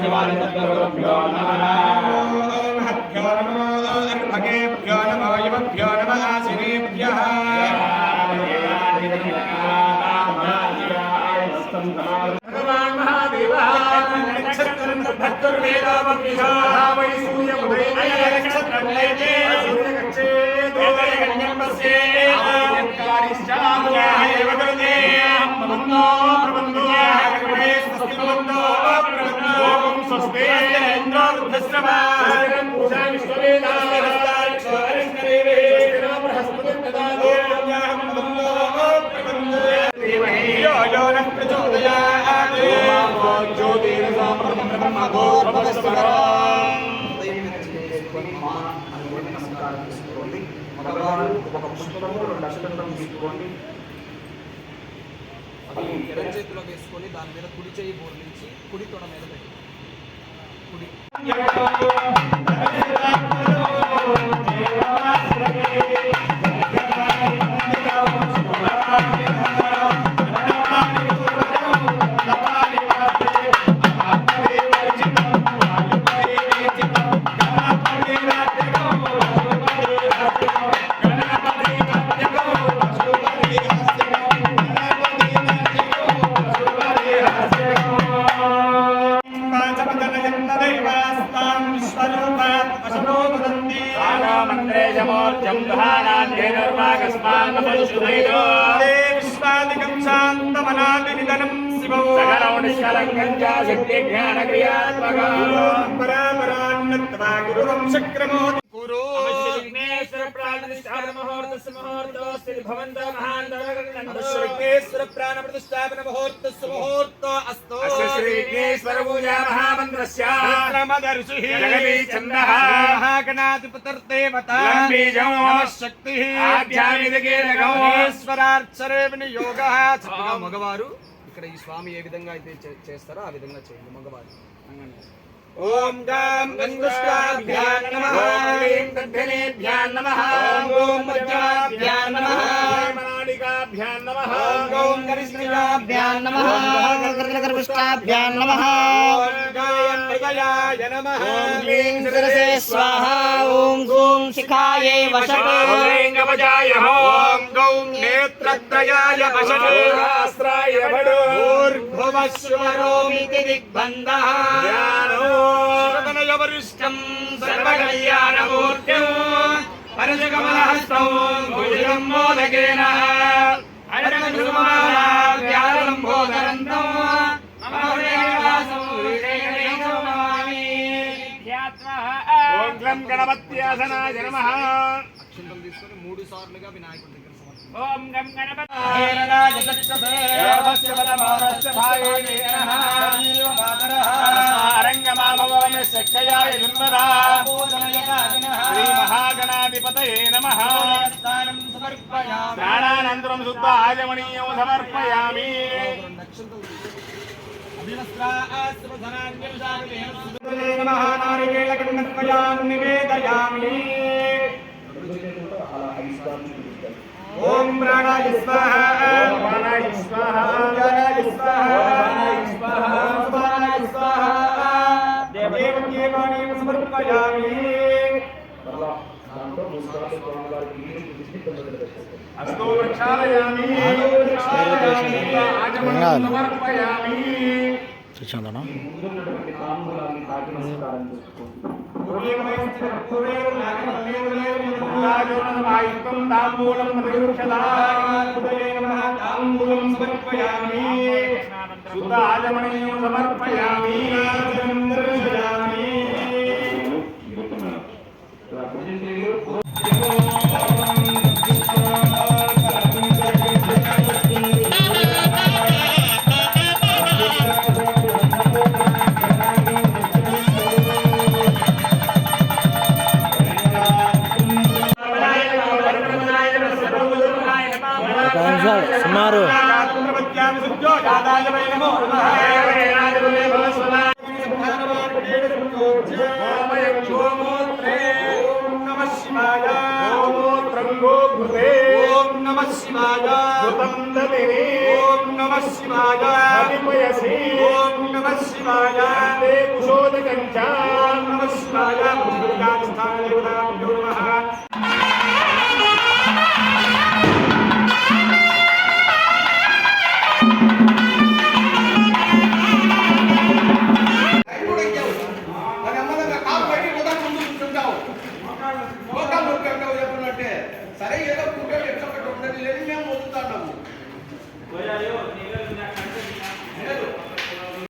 शिवालितद्गुरुभ्यो नमः महद्भ्यो नमो अर्भगेभ्यो नमो युवभ्यो नमः आसिनेभ्यः भगवान् महादेवः नक्षत्रं भक्तुर्वेदावपिषा वै सूर्यमुदये नक्षत्रं लेते सूर्यकक्षे दोयगण्यं पश्येत् आयत्कारिश्चामुयाः एव कृते प्रबन्धो प्रबन्धो गृहे स्वस्ति प्रबन्धो प्रबन्धो स्वस्ति इन्द्रो वृद्धश्रवा पूजा विश्ववेदाः हरिष्ठदेवे बृहस्पतिं ददातु प्रबन्धो प्रबन्धो देवहि यो यो नः प्रचोदयात् ज्योतिरसामृतं ब्रह्मभो ఎడం చేతిలో వేసుకొని దాని మీద కుడి చేయి బోర్లించి కుడి తొడ మీద పెట్టి కుడి विश्वादिकं शान्तमनादिनिधनं शिवो सकलौनिष्कलङ्कञ्चा शक्तिज्ञानक्रियात्मका परापरान्नत्वा गुरुवंशक्रमो गुरो विघ्नेश्वर प्राणप्रतिष्ठापन मुहूर्तस्य मुहूर्तोऽस्ति भवन्तः महान्तरगणनन्दो विघ्नेश्वर प्राणप्रतिष्ठापन मुहूर्तस्य मुहूर्तो अस्तु अस्य श्री विघ्नेश्वर पूजा महामन्त्रस्य क्रमदर्शिः जगदीच्छन्दः महागणाधिपतिर्देवता लम्बीजो शक्तिः आध्यात्मिकगो ఈశ్వరార్చరే వినియోగః చక్కగా మగవారు ఇక్కడ ఈ స్వామి ఏ విధంగా అయితే చేస్తారో ఆ విధంగా చేయండి మగవారు. ఓం గం గంగుష్టాభ్యాం నమః ఓం తద్ధనేభ్యాం నమః ఓం మజ్జాభ్యాం నమః ఓం మనాడికాభ్యాం నమః ఓం గరిష్ఠాభ్యాం నమః ఓం గర్గర్గర్గుష్టాభ్యాం నమః ఓం గాయం హృదయాయ నమః ఓం క్లీం శిరసే స్వాహా ఓం గూం శిఖాయే వశటే ఓం గవజాయ ఓం గౌం నేత్రత్రయాయ వశటే ఆస్త్రాయ వడో ఊర్ధ్వశ్వరోమితి దిగ్బంధః జ్ఞానో వరిష్టం సర్వకళ్యాణమూర్తిం పరజకమలహస్తం భుజగం మోదకేన అడగంబోధరంతం ఓం గ్లం గణపత్యాసనాయ నమః. అక్షంతలు తీసుకొని 3 సార్లుగా వినాయకుడి దగ్గర ఓం గం గణపతి రంగమామోక్షయాయ శ్రీ మహాగణాధిపతయే నమః. స్నానానంతరం శుద్ధ ఆజమనీయం సమర్పయామి. నివేదయామి. ఓం ప్రాణాయ స్వాహా ఓం ప్రాణాయ స్వాహా ఓం ప్రాణాయ స్వాహా ఓం ప్రాణాయ స్వాహా దేవదేవాని సమర్పయామి. అస్తో ప్రక్షాళయామి ఆజమనం సమర్పయామి. చూచాందనా తాంబూలం సమర్పయామి. శుద్ధ ఆజమనీయం సమర్పయామి. సుమారు ఓం నమః శివాయ ఓం నమః శివాయ ఓం నమః శివాయ నమస్కార పుష్పస్థానదేవతాభ్యో నమః. సరే ఏదో కూర్చొని ఎట్లా ఉండదు లేదు మేము వదులుతున్నాము